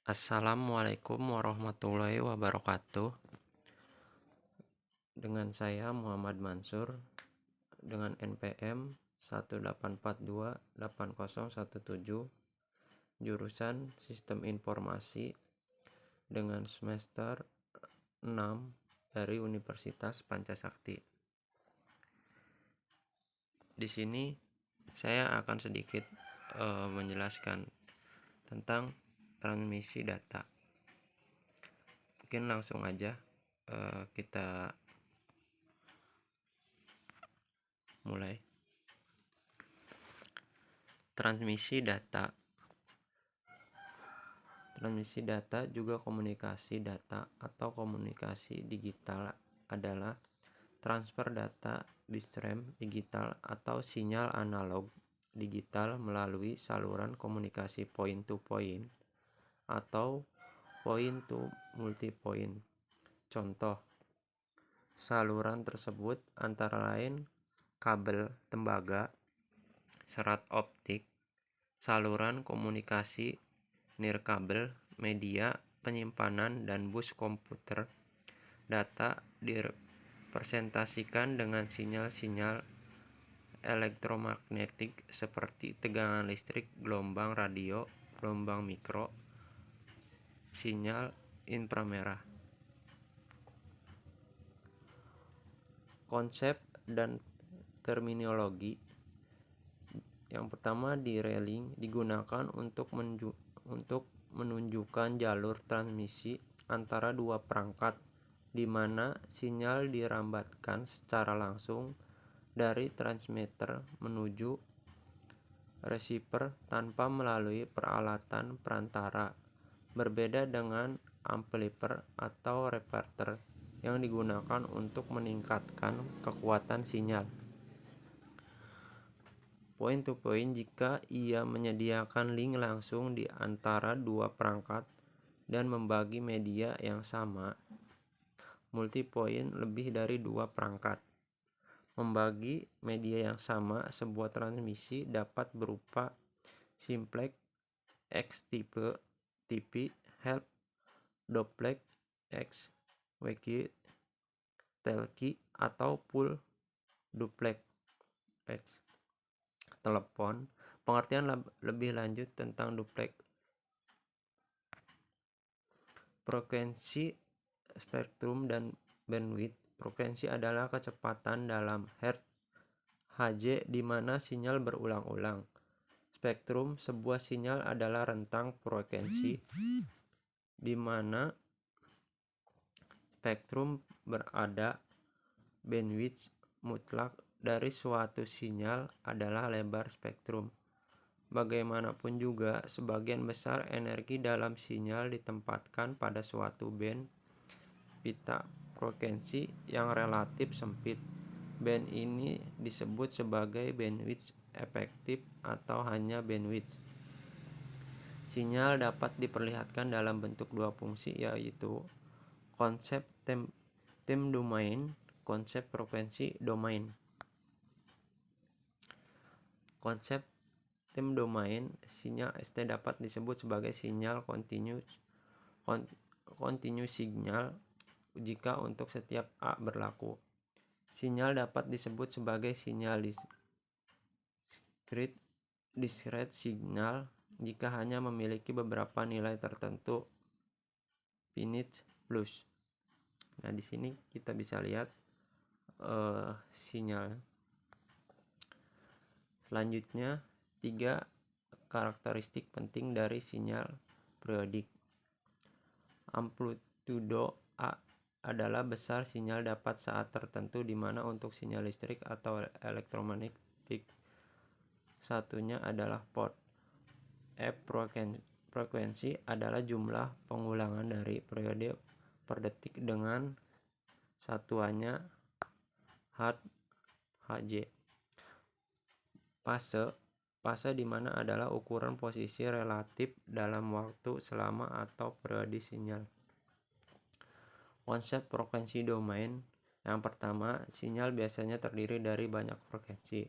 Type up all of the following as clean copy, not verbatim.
Assalamualaikum warahmatullahi wabarakatuh. Dengan saya Muhammad Mansur dengan NPM 184280117, jurusan Sistem Informasi dengan semester 6 dari Universitas Pancasakti. Di sini saya akan sedikit menjelaskan tentang transmisi data. Mungkin langsung aja kita mulai. Transmisi data juga komunikasi data atau komunikasi digital adalah transfer data di stream digital atau sinyal analog digital melalui saluran komunikasi point to point atau point to multipoint. Contoh saluran tersebut antara lain kabel tembaga, serat optik, saluran komunikasi nirkabel, media penyimpanan, dan bus komputer. Data direpresentasikan dengan sinyal-sinyal elektromagnetik seperti tegangan listrik, gelombang radio, gelombang mikro, sinyal inframerah. Konsep dan terminologi. Yang pertama, derailing digunakan untuk menunjukkan jalur transmisi antara dua perangkat di mana sinyal dirambatkan secara langsung dari transmitter menuju receiver tanpa melalui peralatan perantara. Berbeda dengan amplifier atau reverter yang digunakan untuk meningkatkan kekuatan sinyal. Point to point jika ia menyediakan link langsung di antara dua perangkat dan membagi media yang sama. Multipoint lebih dari dua perangkat. Membagi media yang sama, sebuah transmisi dapat berupa simplex, X type, TP, help, duplex, X, WQ, telki, atau full duplex, X. Telepon. Pengertian lebih lanjut tentang duplex. Frekuensi, spektrum, dan bandwidth. Frekuensi adalah kecepatan dalam hertz Hz di mana sinyal berulang-ulang. Spektrum, sebuah sinyal adalah rentang frekuensi di mana spektrum berada. Bandwidth mutlak dari suatu sinyal adalah lebar spektrum. Bagaimanapun juga, sebagian besar energi dalam sinyal ditempatkan pada suatu band pita frekuensi yang relatif sempit. Band ini disebut sebagai bandwidth efektif atau hanya bandwidth. Sinyal dapat diperlihatkan dalam bentuk dua fungsi, yaitu konsep time domain, konsep frekuensi domain. Konsep time domain, sinyal ST dapat disebut sebagai sinyal continuous signal jika untuk setiap A berlaku. Sinyal dapat disebut sebagai sinyal discrete signal jika hanya memiliki beberapa nilai tertentu. Finite plus. Nah, di sini kita bisa lihat sinyal. Selanjutnya, 3 karakteristik penting dari sinyal periodik. Amplitudo A adalah besar sinyal dapat saat tertentu, di mana untuk sinyal listrik atau elektromagnetik satunya adalah volt. F frekuensi adalah jumlah pengulangan dari periode per detik dengan satuannya Hz. Fase di mana adalah ukuran posisi relatif dalam waktu selama atau periode sinyal. Konsep frekuensi domain. Yang pertama, sinyal biasanya terdiri dari banyak frekuensi.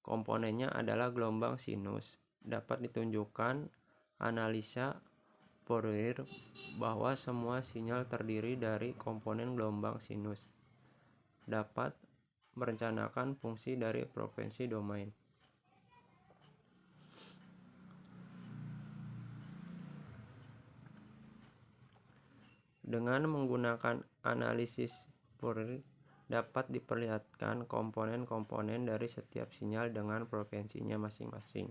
Komponennya adalah gelombang sinus. Dapat ditunjukkan analisa Fourier bahwa semua sinyal terdiri dari komponen gelombang sinus dapat merencanakan fungsi dari frekuensi domain. Dengan menggunakan analisis Fourier dapat diperlihatkan komponen-komponen dari setiap sinyal dengan frekuensinya masing-masing.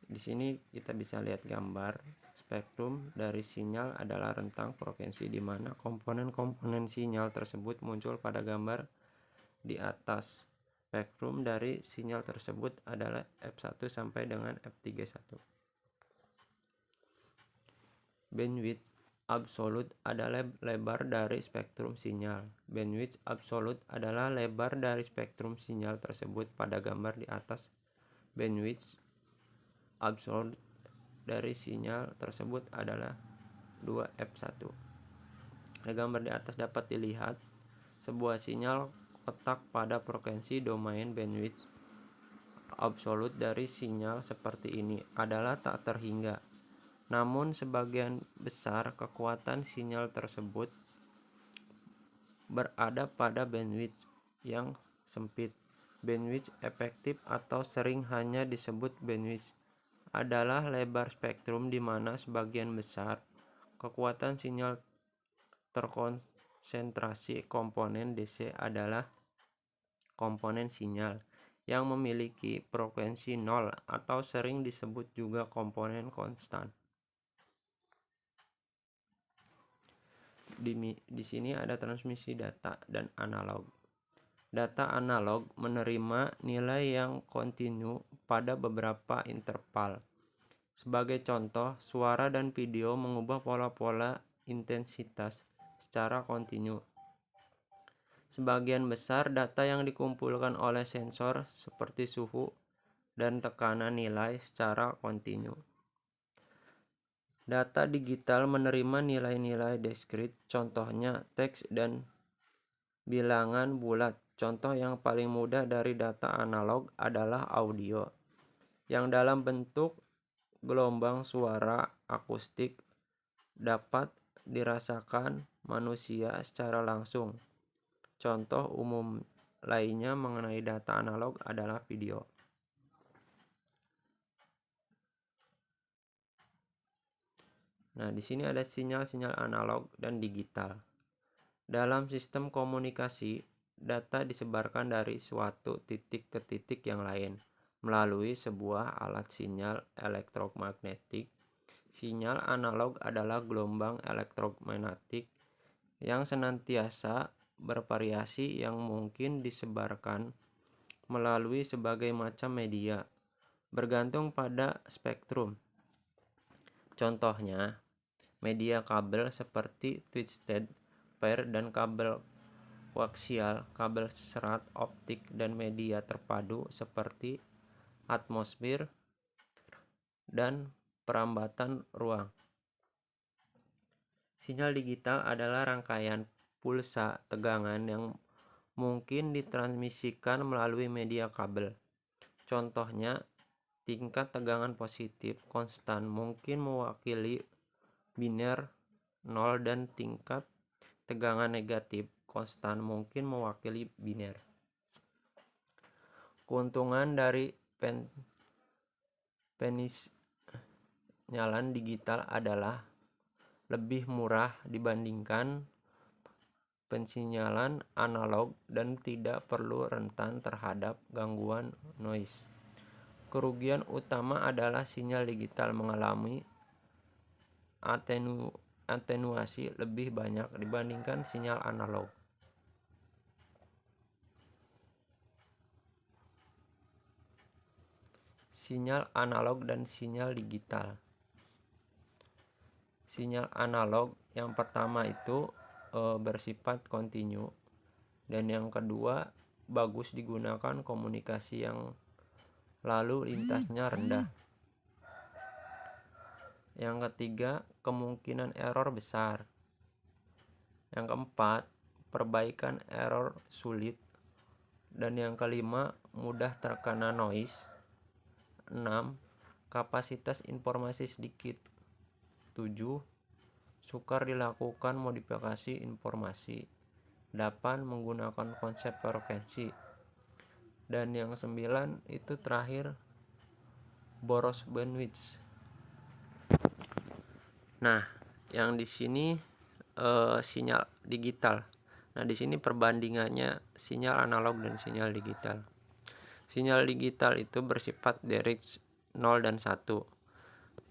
Di sini kita bisa lihat gambar spektrum dari sinyal adalah rentang frekuensi di mana komponen-komponen sinyal tersebut muncul pada gambar di atas. Spektrum dari sinyal tersebut adalah F1 sampai dengan F31. Bandwidth absolut adalah lebar dari spektrum sinyal. Bandwidth absolut adalah lebar dari spektrum sinyal tersebut pada gambar di atas. Bandwidth absolut dari sinyal tersebut adalah 2f1. Pada gambar di atas dapat dilihat sebuah sinyal kotak pada frekuensi domain. Bandwidth absolut dari sinyal seperti ini adalah tak terhingga. Namun sebagian besar kekuatan sinyal tersebut berada pada bandwidth yang sempit. Bandwidth efektif atau sering hanya disebut bandwidth adalah lebar spektrum di mana sebagian besar kekuatan sinyal terkonsentrasi. Komponen DC adalah komponen sinyal yang memiliki frekuensi nol atau sering disebut juga komponen konstan. Di sini ada transmisi data dan analog. Data analog menerima nilai yang kontinu pada beberapa interval. Sebagai contoh, suara dan video mengubah pola-pola intensitas secara kontinu. Sebagian besar data yang dikumpulkan oleh sensor seperti suhu dan tekanan nilai secara kontinu. Data digital menerima nilai-nilai diskrit, contohnya teks dan bilangan bulat. Contoh yang paling mudah dari data analog adalah audio, yang dalam bentuk gelombang suara akustik dapat dirasakan manusia secara langsung. Contoh umum lainnya mengenai data analog adalah video. Nah, di sini ada sinyal-sinyal analog dan digital. Dalam sistem komunikasi, data disebarkan dari suatu titik ke titik yang lain melalui sebuah alat sinyal elektromagnetik. Sinyal analog adalah gelombang elektromagnetik yang senantiasa bervariasi yang mungkin disebarkan melalui berbagai macam media, bergantung pada spektrum. Contohnya, media kabel seperti twisted pair dan kabel koaksial, kabel serat optik, dan media terpadu seperti atmosfer dan perambatan ruang. Sinyal digital adalah rangkaian pulsa tegangan yang mungkin ditransmisikan melalui media kabel. Contohnya, tingkat tegangan positif konstan mungkin mewakili biner 0 dan tingkat tegangan negatif konstan mungkin mewakili biner. Keuntungan dari pensinyalan digital adalah lebih murah dibandingkan pensinyalan analog dan tidak perlu rentan terhadap gangguan noise. Kerugian utama adalah sinyal digital mengalami atenuasi lebih banyak dibandingkan sinyal analog. Sinyal analog dan sinyal digital. Sinyal analog yang pertama itu bersifat kontinu, dan yang kedua bagus digunakan komunikasi yang lalu lintasnya rendah. Yang ketiga, kemungkinan error besar. Yang keempat, perbaikan error sulit. Dan yang kelima, mudah terkena noise. 6. kapasitas informasi sedikit. 7. Sukar dilakukan modifikasi informasi. 8. Menggunakan konsep frekuensi. Dan yang 9 itu terakhir, boros bandwidth. Nah, yang di sini sinyal digital. Nah, di sini perbandingannya sinyal analog dan sinyal digital. Sinyal digital itu bersifat direct 0 dan 1.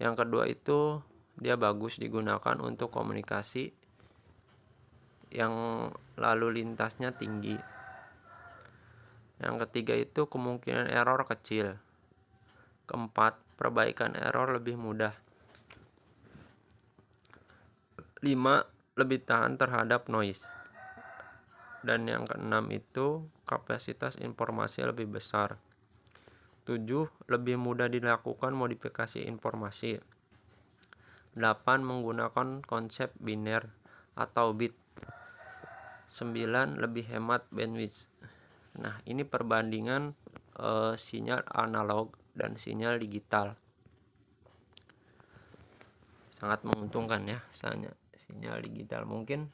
Yang kedua itu dia bagus digunakan untuk komunikasi yang lalu lintasnya tinggi. Yang ketiga itu kemungkinan error kecil. Keempat, perbaikan error lebih mudah. 5. Lebih tahan terhadap noise. Dan yang keenam itu kapasitas informasi lebih besar. 7. Lebih mudah dilakukan modifikasi informasi. 8. Menggunakan konsep biner atau bit. 9. Lebih hemat bandwidth. Nah, ini perbandingan sinyal analog dan sinyal digital. Sangat menguntungkan ya sinyal digital. Mungkin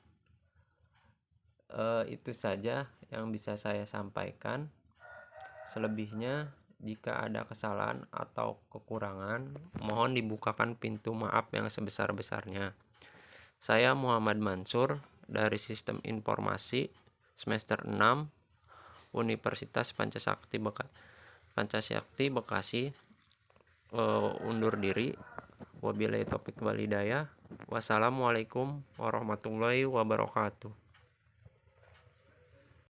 itu saja yang bisa saya sampaikan. Selebihnya jika ada kesalahan atau kekurangan, mohon dibukakan pintu maaf yang sebesar-besarnya. Saya Muhammad Mansur dari Sistem Informasi semester 6 Universitas Pancasakti Bekasi undur diri. Wabillahi taufiq wal hidayah. Wassalamualaikum warahmatullahi wabarakatuh.